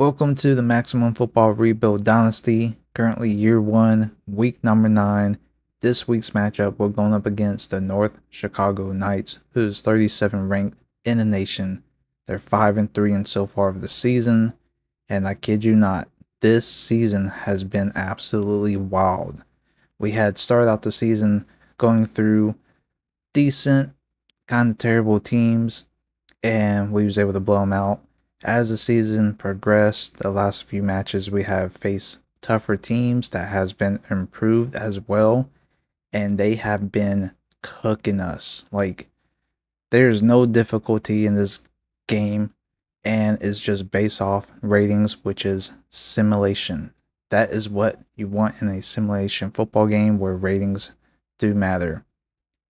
Welcome to the Maximum Football Rebuild Dynasty. Currently year 1, week number 9. This week's matchup, we're going up against the North Chicago Knights, who's 37 ranked in the nation. They're 5-3 and so far of the season, and I kid you not, this season has been absolutely wild. We had started out the season going through decent, kind of terrible teams, and we was able to blow them out. As the season progressed, the last few matches we have faced tougher teams that has been improved as well, and they have been cooking us. Like, there's no difficulty in this game, and it's just based off ratings, which is simulation. That is what you want in a simulation football game where ratings do matter.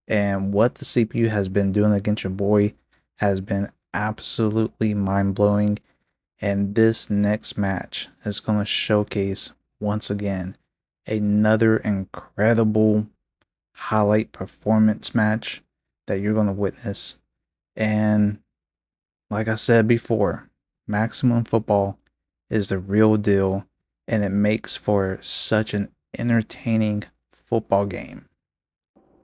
And what the CPU has been doing against your boy has been absolutely mind blowing. And this next match is going to showcase once again another incredible highlight performance match that you're going to witness. And like I said before, Maximum Football is the real deal, and it makes for such an entertaining football game.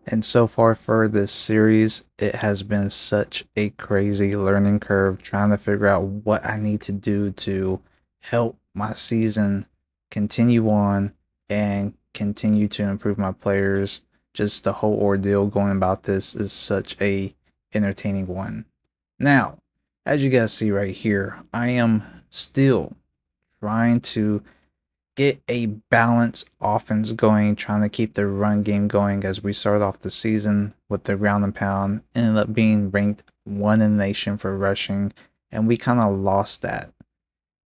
And so far for this series, it has been such a crazy learning curve trying to figure out what I need to do to help my season continue on and continue to improve my players. Just the whole ordeal going about this is such a entertaining one. Now, as you guys see right here, I am still trying to get a balanced offense going, trying to keep the run game going as we started off the season with the ground and pound. Ended up being ranked 1 in the nation for rushing, and we kind of lost that.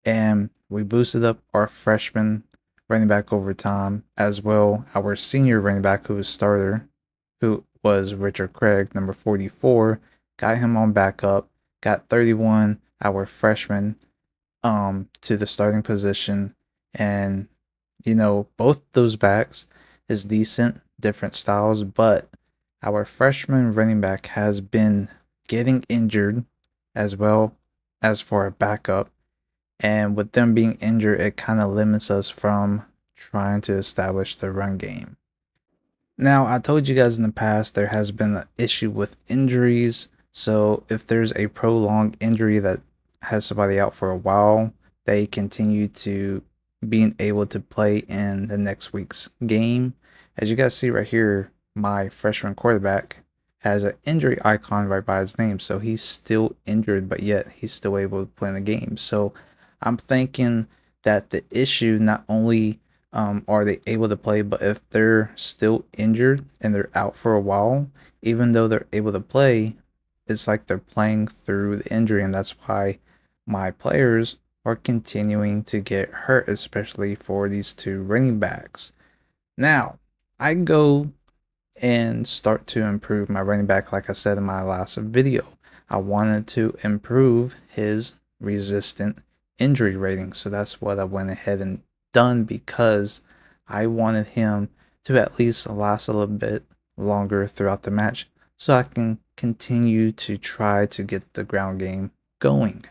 And we boosted up our freshman running back over time, as well our senior running back who was starter, who was Richard Craig, number 44, got him on backup, got 31, our freshman, to the starting position. And both those backs is decent, different styles, but our freshman running back has been getting injured as well as for a backup. And with them being injured, it kind of limits us from trying to establish the run game. Now, I told you guys in the past there has been an issue with injuries. So if there's a prolonged injury that has somebody out for a while, they continue to being able to play in the next week's game. As you guys see right here, my freshman quarterback has an injury icon right by his name. So he's still injured, but yet he's still able to play in the game. So I'm thinking that the issue not only are they able to play, but if they're still injured and they're out for a while, even though they're able to play, it's like they're playing through the injury, and that's why my players are continuing to get hurt, especially for these two running backs. Now, I go and start to improve my running back, like I said in my last video. I wanted to improve his resistant injury rating, so that's what I went ahead and done, because I wanted him to at least last a little bit longer throughout the match so I can continue to try to get the ground game going.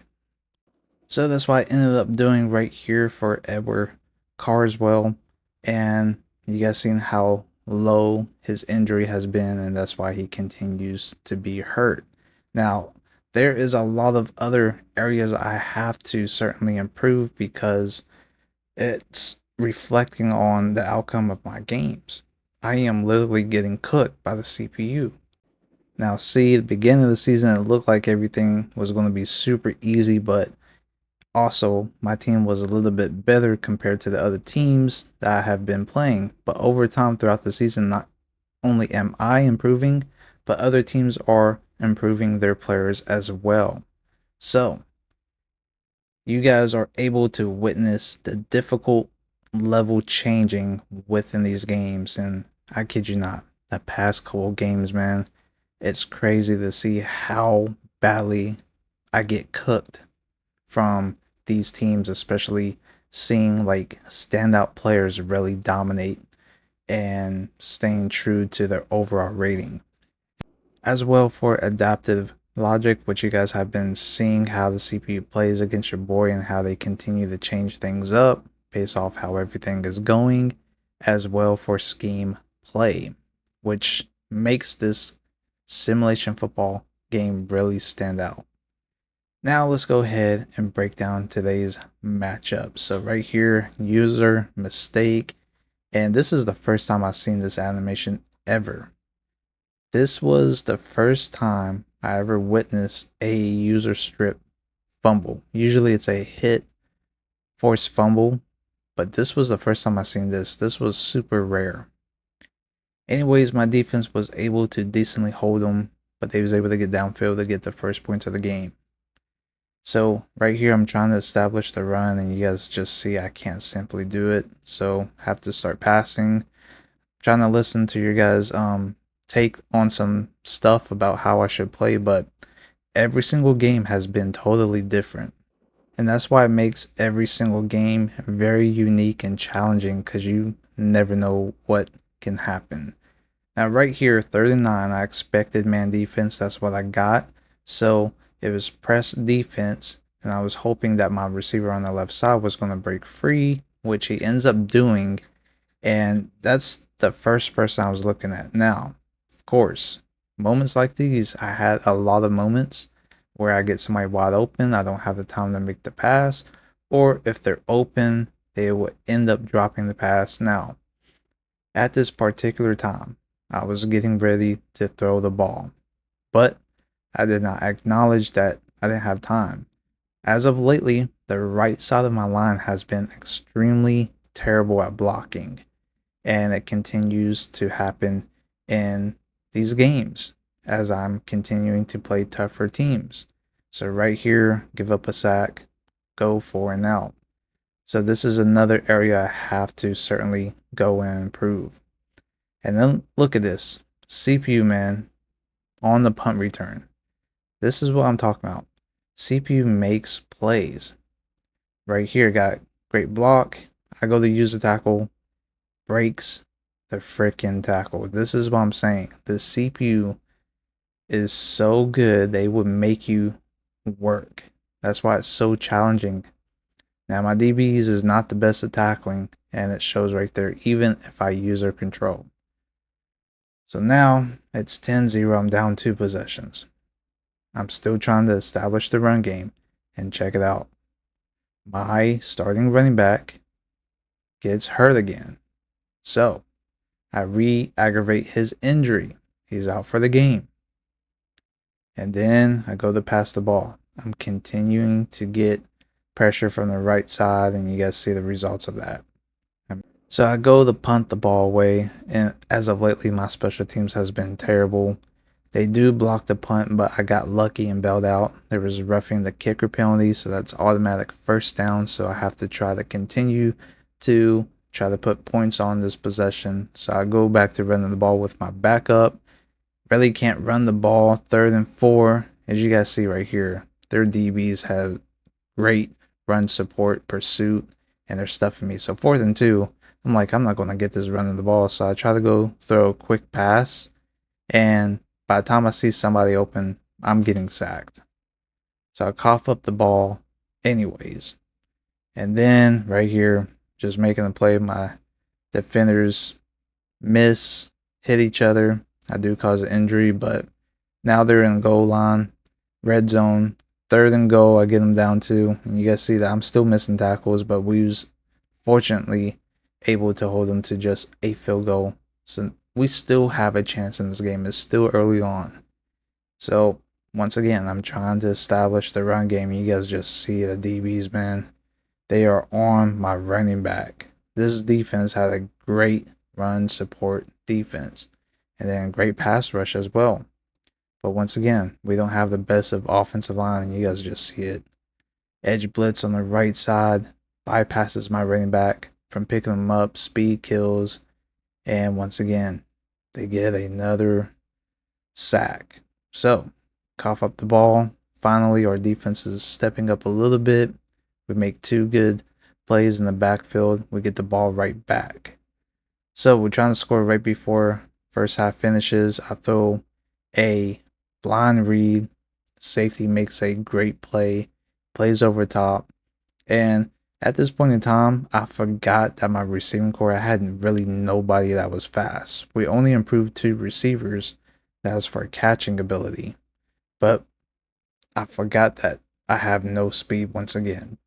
So that's what I ended up doing right here for Edward Carswell. And you guys seen how low his injury has been, and that's why he continues to be hurt. Now, there is a lot of other areas I have to certainly improve because it's reflecting on the outcome of my games. I am literally getting cooked by the CPU. Now, see, at the beginning of the season, it looked like everything was going to be super easy, but also my team was a little bit better compared to the other teams that I have been playing. But over time throughout the season, not only am I improving, but other teams are improving their players as well. So, you guys are able to witness the difficult level changing within these games. And I kid you not, the past couple games, man, it's crazy to see how badly I get cooked from these teams, especially seeing like standout players really dominate and staying true to their overall rating. As well, for adaptive logic, which you guys have been seeing how the CPU plays against your boy and how they continue to change things up based off how everything is going, as well for scheme play, which makes this simulation football game really stand out. Now let's go ahead and break down today's matchup. So right here, user mistake, and this is the first time I've seen this animation ever. This was the first time I ever witnessed a user strip fumble. Usually it's a hit, forced fumble, but this was the first time I seen this. This was super rare. Anyways, my defense was able to decently hold them, but they was able to get downfield to get the first points of the game. So right here, I'm trying to establish the run, and you guys just see I can't simply do it. So I have to start passing. Trying to listen to your guys' take on some stuff about how I should play, but every single game has been totally different. And that's why it makes every single game very unique and challenging, because you never know what can happen. Now right here, 3rd and 9, I expected man defense. That's what I got. So it was press defense, and I was hoping that my receiver on the left side was going to break free, which he ends up doing. And that's the first person I was looking at. Now, of course, moments like these, I had a lot of moments where I get somebody wide open. I don't have the time to make the pass. Or if they're open, they would end up dropping the pass. Now, at this particular time, I was getting ready to throw the ball, but I did not acknowledge that I didn't have time. As of lately, the right side of my line has been extremely terrible at blocking, and it continues to happen in these games as I'm continuing to play tougher teams. So right here, give up a sack, go 4 and out. So this is another area I have to certainly go and improve. And then look at this. CPU, man, on the punt return. This is what I'm talking about. CPU makes plays. Right here, got great block. I go to use the tackle, breaks the freaking tackle. This is what I'm saying. The CPU is so good, they would make you work. That's why it's so challenging. Now, my DBs is not the best at tackling, and it shows right there, even if I use their control. So now it's 10-0. I'm down 2 possessions. I'm still trying to establish the run game, and check it out. My starting running back gets hurt again. So I re-aggravate his injury. He's out for the game. And then I go to pass the ball. I'm continuing to get pressure from the right side, and you guys see the results of that. So I go to punt the ball away, and as of lately, my special teams has been terrible. They do block the punt, but I got lucky and bailed out. There was roughing the kicker penalty, so that's automatic first down. So I have to try to continue to try to put points on this possession. So I go back to running the ball with my backup. Really can't run the ball. 3rd and 4, as you guys see right here, their DBs have great run support, pursuit, and they're stuffing me. So 4th and 2, I'm like, I'm not going to get this running the ball. So I try to go throw a quick pass, and by the time I see somebody open, I'm getting sacked. So I cough up the ball anyways. And then right here, just making a play, my defenders miss, hit each other. I do cause an injury, but now they're in goal line, red zone, 3rd and goal. I get them down 2, and you guys see that I'm still missing tackles, but we was fortunately able to hold them to just a field goal. So we still have a chance in this game. It's still early on. So once again, I'm trying to establish the run game. You guys just see the DBs, man. They are on my running back. This defense had a great run support defense, and then great pass rush as well. But once again, we don't have the best of offensive line, and you guys just see it. Edge blitz on the right side, bypasses my running back from picking them up, speed kills, and once again, they get another sack. So, cough up the ball. Finally, our defense is stepping up a little bit. We make 2 good plays in the backfield. We get the ball right back. So, we're trying to score right before first half finishes. I throw a blind read Safety makes a great play, plays over top. And at this point in time, I forgot that my receiving core, I had really nobody that was fast. We only improved 2 receivers. That was for catching ability. But I forgot that I have no speed once again.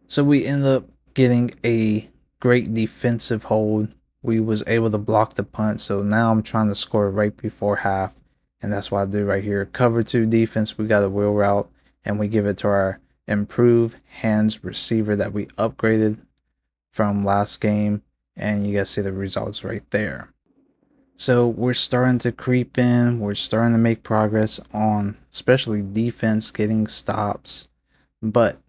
So we end up getting a great defensive hold. We was able to block the punt. So now I'm trying to score right before half. And that's what I do right here. Cover 2 defense. We got a wheel route. And we give it to our improved hands receiver that we upgraded from last game. And you guys see the results right there. So we're starting to creep in. We're starting to make progress on especially defense getting stops. But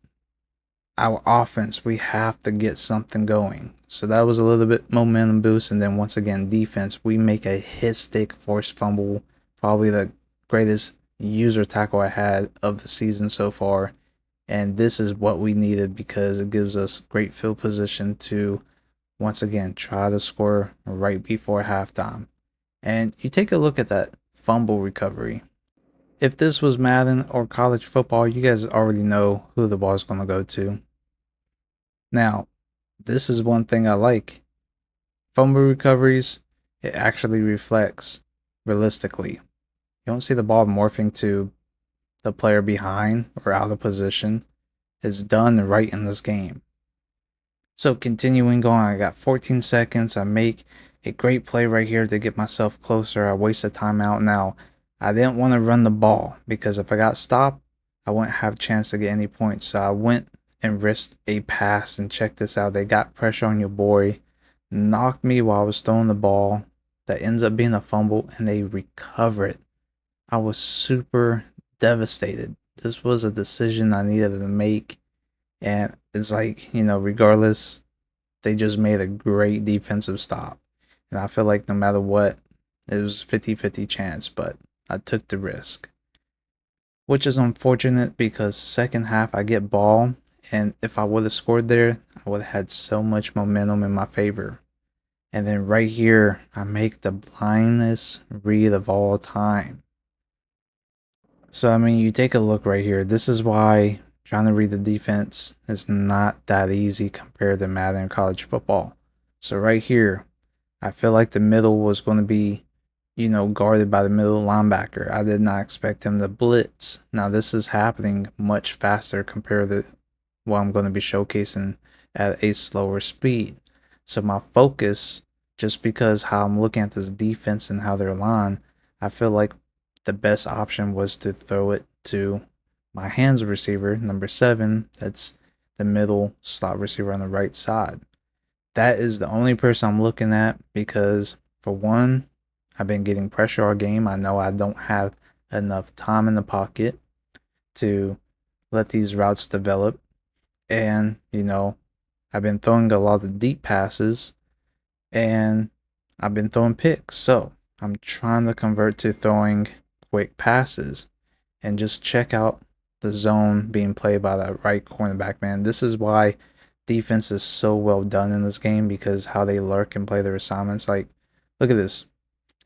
our offense, we have to get something going. So that was a little bit momentum boost. And then once again, defense, we make a hit stick forced fumble. Probably the greatest user tackle I had of the season so far. And this is what we needed because it gives us great field position to once again try to score right before halftime. And you take a look at that fumble recovery. If this was Madden or college football, you guys already know who the ball is going to go to. Now, this is one thing I like. Fumble recoveries, it actually reflects realistically. You don't see the ball morphing to the player behind or out of position. It's done right in this game. So continuing going, I got 14 seconds. I make a great play right here to get myself closer. I waste a timeout. Now, I didn't want to run the ball because if I got stopped, I wouldn't have a chance to get any points. So I went and risked a pass, and check this out. They got pressure on your boy, knocked me while I was throwing the ball. That ends up being a fumble, and they recover it. I was super devastated. This was a decision I needed to make. And it's like, regardless, they just made a great defensive stop. And I feel like no matter what, it was 50-50 chance, but I took the risk. Which is unfortunate because second half I get ball, and if I would have scored there, I would have had so much momentum in my favor. And then right here, I make the blindest read of all time. So, I mean, you take a look right here. This is why trying to read the defense is not that easy compared to Madden and college football. So right here, I feel like the middle was going to be, guarded by the middle linebacker. I did not expect him to blitz. Now this is happening much faster compared to what I'm going to be showcasing at a slower speed. So my focus, just because how I'm looking at this defense and how they're aligned, I feel like the best option was to throw it to my hands receiver, number 7. That's the middle slot receiver on the right side. That is the only person I'm looking at because, for one, I've been getting pressure all game. I know I don't have enough time in the pocket to let these routes develop. And, I've been throwing a lot of deep passes and I've been throwing picks. So I'm trying to convert to throwing quick passes and just check out the zone being played by that right cornerback, man. This is why defense is so well done in this game, because how they lurk and play their assignments. Like, look at this.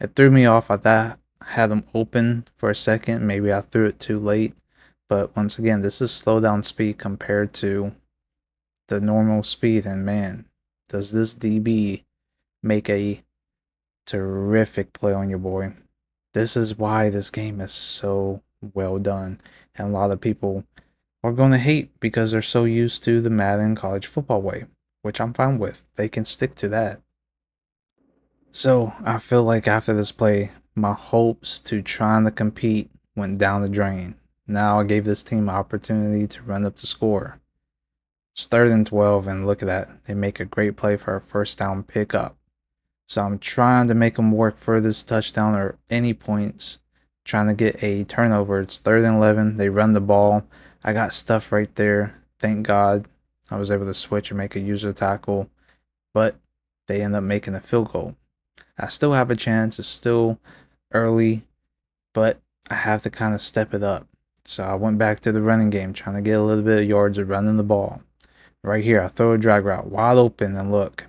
It threw me off. I thought I had them open for a second. Maybe I threw it too late. But once again, this is slow down speed compared to the normal speed. And man, does this DB make a terrific play on your boy. This is why this game is so well done. And a lot of people are going to hate because they're so used to the Madden college football way, which I'm fine with. They can stick to that. So I feel like after this play, my hopes to trying to compete went down the drain. Now I gave this team an opportunity to run up the score. It's 3rd and 12, and look at that. They make a great play for a first down pickup. So I'm trying to make them work for this touchdown or any points. Trying to get a turnover. It's 3rd and 11. They run the ball. I got stuff right there. Thank God I was able to switch and make a user tackle. But they end up making a field goal. I still have a chance. It's still early, but I have to kind of step it up. So I went back to the running game, trying to get a little bit of yards of running the ball. Right here, I throw a drag route wide open, and look,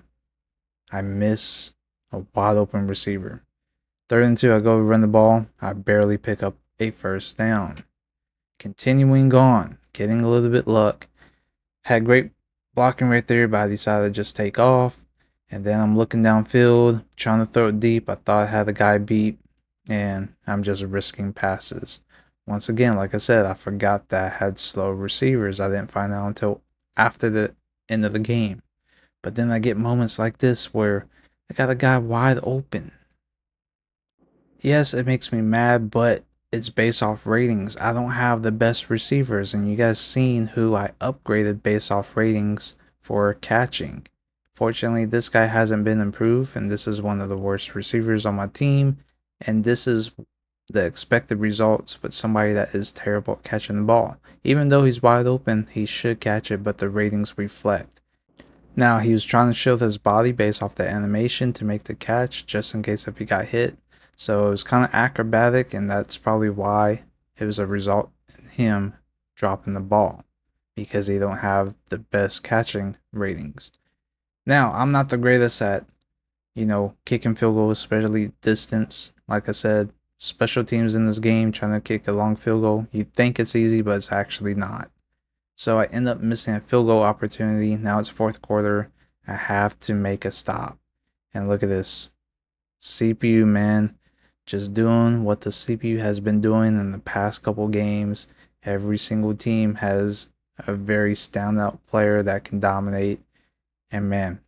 I miss a wide open receiver. 3rd and 2, I go run the ball. I barely pick up a first down. Continuing on, getting a little bit luck. Had great blocking right there, but I decided to just take off. And then I'm looking downfield, trying to throw it deep. I thought I had the guy beat, and I'm just risking passes. Once again, like I said, I forgot that I had slow receivers. I didn't find out until after the end of the game. But then I get moments like this where I got a guy wide open. Yes, it makes me mad, but it's based off ratings. I don't have the best receivers, and you guys seen who I upgraded based off ratings for catching. Fortunately, this guy hasn't been improved, and this is one of the worst receivers on my team. And this is the expected results with somebody that is terrible at catching the ball. Even though he's wide open, he should catch it, but the ratings reflect. Now, he was trying to shield his body based off the animation to make the catch, just in case if he got hit. So it was kind of acrobatic, and that's probably why it was a result in him dropping the ball, because he don't have the best catching ratings. Now, I'm not the greatest at, kicking field goals, especially distance. Like I said, special teams in this game trying to kick a long field goal. You think it's easy, but it's actually not. So I end up missing a field goal opportunity. Now it's fourth quarter. I have to make a stop. And look at this. CPU, man, just doing what the CPU has been doing in the past couple games. Every single team has a very standout player that can dominate. And man,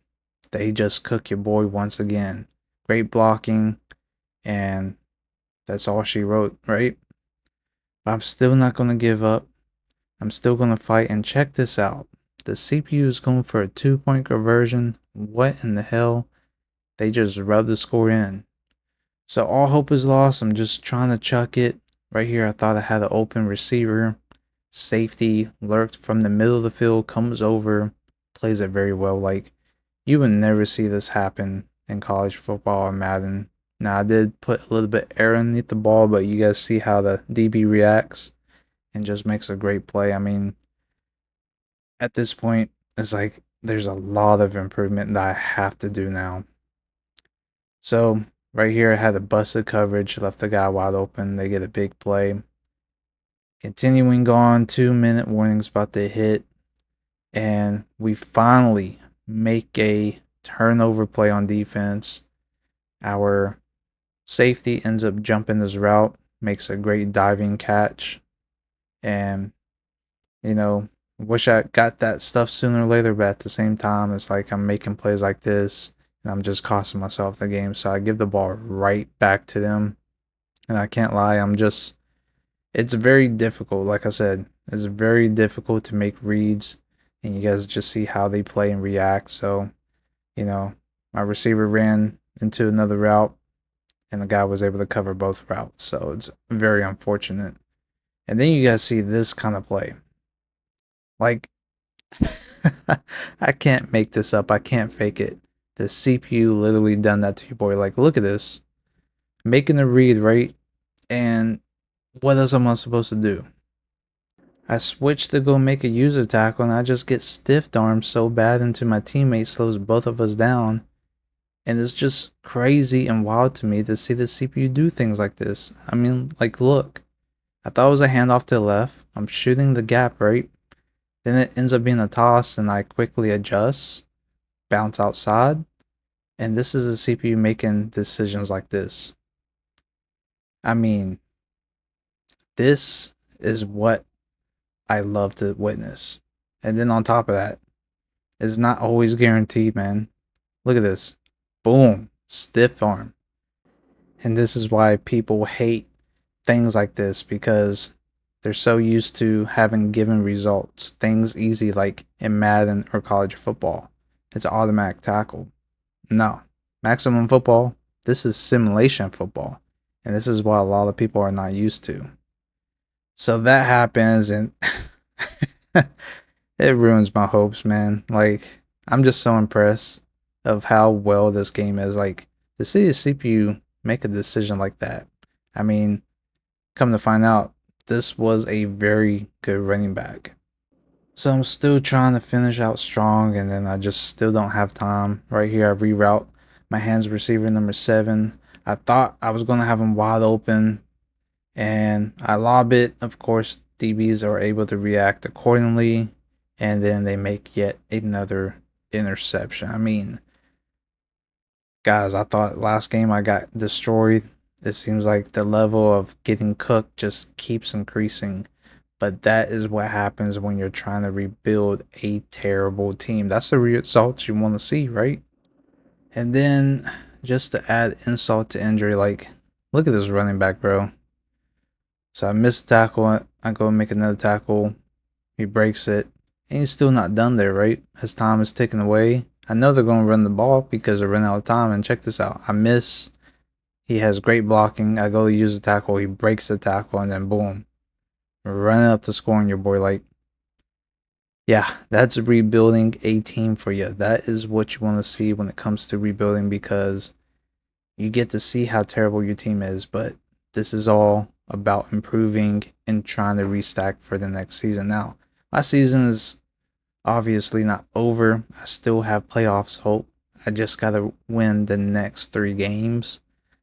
they just cook your boy once again. Great blocking. And that's all she wrote, right? But I'm still not going to give up. I'm still going to fight, and check this out. The CPU is going for a 2-point conversion. What in the hell? They just rubbed the score in. So all hope is lost. I'm just trying to chuck it. Right here, I thought I had an open receiver. Safety lurked from the middle of the field, comes over, plays it very well. Like, you would never see this happen in college football or Madden. Now, I did put a little bit air underneath the ball, but you guys see how the DB reacts and just makes a great play. I mean, at this point, it's like there's a lot of improvement that I have to do now. So, right here, I had a busted coverage, left the guy wide open. They get a big play. Continuing on, 2-minute warning's about to hit, and we finally make a turnover play on defense. Our safety ends up jumping his route, makes a great diving catch, and wish I got that stuff sooner or later, but at the same time, it's like I'm making plays like this and I'm just costing myself the game. So I give the ball right back to them. And I can't lie, it's very difficult. Like I said, it's very difficult to make reads, and you guys just see how they play and react. So, my receiver ran into another route, and the guy was able to cover both routes. So it's very unfortunate. And then you guys see this kind of play. Like, I can't make this up. I can't fake it. The CPU literally done that to your boy. Like, look at this. Making a read, right? And what else am I supposed to do? I switch to go make a user tackle, and I just get stiff armed so bad into my teammate slows both of us down. And it's just crazy and wild to me to see the CPU do things like this. I mean, like, look. I thought it was a handoff to the left. I'm shooting the gap, right? Then it ends up being a toss, and I quickly adjust, bounce outside, and this is the CPU making decisions like this. I mean, this is what I love to witness. And then on top of that, it's not always guaranteed, man. Look at this. Boom. Stiff arm. And this is why people hate things like this, because they're so used to having given results. Things easy like in Madden or college football. It's automatic tackle. No. Maximum football, this is simulation football. And this is what a lot of people are not used to. So that happens, and it ruins my hopes, man. Like, I'm just so impressed of how well this game is. Like, to see the CPU make a decision like that. I mean, come to find out, this was a very good running back. So I'm still trying to finish out strong, and then I just still don't have time. Right here, I reroute my hands receiver number 7. I thought I was going to have him wide open, and I lob it. Of course, DBs are able to react accordingly, and then they make yet another interception. I mean, guys, I thought last game I got destroyed. It seems like the level of getting cooked just keeps increasing. But that is what happens when you're trying to rebuild a terrible team. That's the results you want to see, right? And then just to add insult to injury, like, look at this running back, bro. So I miss a tackle. I go and make another tackle. He breaks it. And he's still not done there, right? As time is ticking away. I know they're going to run the ball because they're running out of time. And check this out. I miss. He has great blocking. I go to use the tackle. He breaks the tackle. And then boom. Running up to scoring your boy. Like, yeah, that's rebuilding a team for you. That is what you want to see when it comes to rebuilding, because you get to see how terrible your team is, but this is all about improving and trying to restack for the next season. Now, my season is obviously not over. I still have playoffs hope. I just got to win the next 3 games.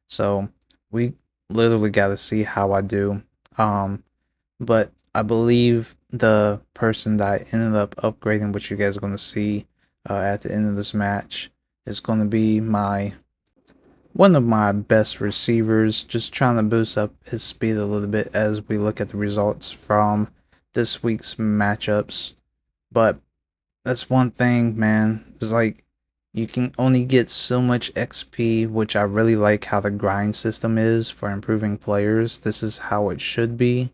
So we literally got to see how I do. But I believe the person that I ended up upgrading, which you guys are going to see at the end of this match, is going to be one of my best receivers, just trying to boost up his speed a little bit as we look at the results from this week's matchups. But that's one thing, man. It's like you can only get so much XP, which I really like how the grind system is for improving players. This is how it should be.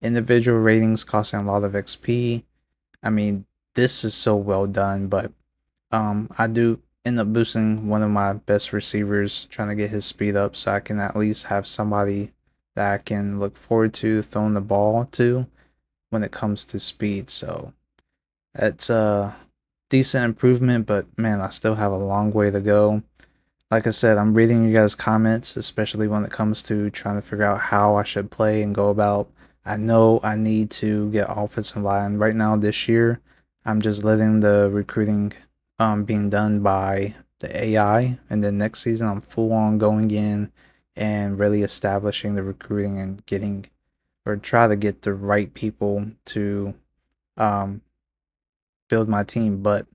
Individual ratings costing a lot of XP. I mean, this is so well done, but I do end up boosting one of my best receivers, trying to get his speed up so I can at least have somebody that I can look forward to throwing the ball to when it comes to speed. So it's a decent improvement, but man, I still have a long way to go. Like I said, I'm reading you guys' comments, especially when it comes to trying to figure out how I should play and go about. I know I need to get offensive line right now this year. I'm just letting the recruiting being done by the AI, and then next season I'm full on going in and really establishing the recruiting and getting, or try to get the right people to um build my team. But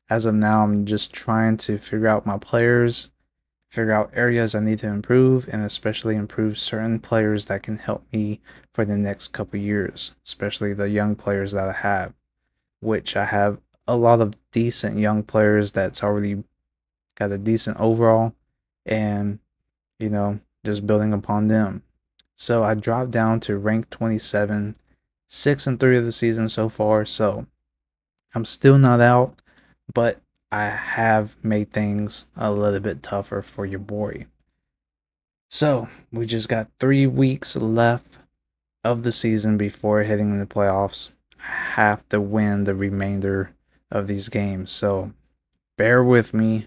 as of now, I'm just trying to figure out my players, figure out areas I need to improve, and especially improve certain players that can help me for the next couple years, especially the young players that I have, which I have a lot of decent young players that's already got a decent overall, and just building upon them. So I dropped down to rank 27, 6-3 of the season so far. So I'm still not out, but I have made things a little bit tougher for your boy. So we just got 3 weeks left of the season before hitting in the playoffs. I have to win the remainder of these games. So bear with me,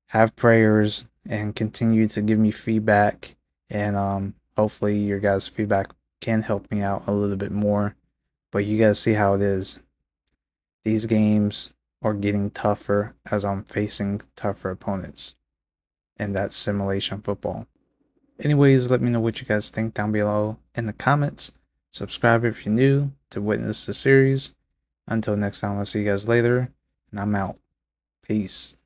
have prayers, and continue to give me feedback. And hopefully your guys' feedback can help me out a little bit more. But you guys see how it is. These games are getting tougher as I'm facing tougher opponents. And that's simulation football. Anyways, let me know what you guys think down below in the comments. Subscribe if you're new to witness the series. Until next time, I'll see you guys later. And I'm out. Peace.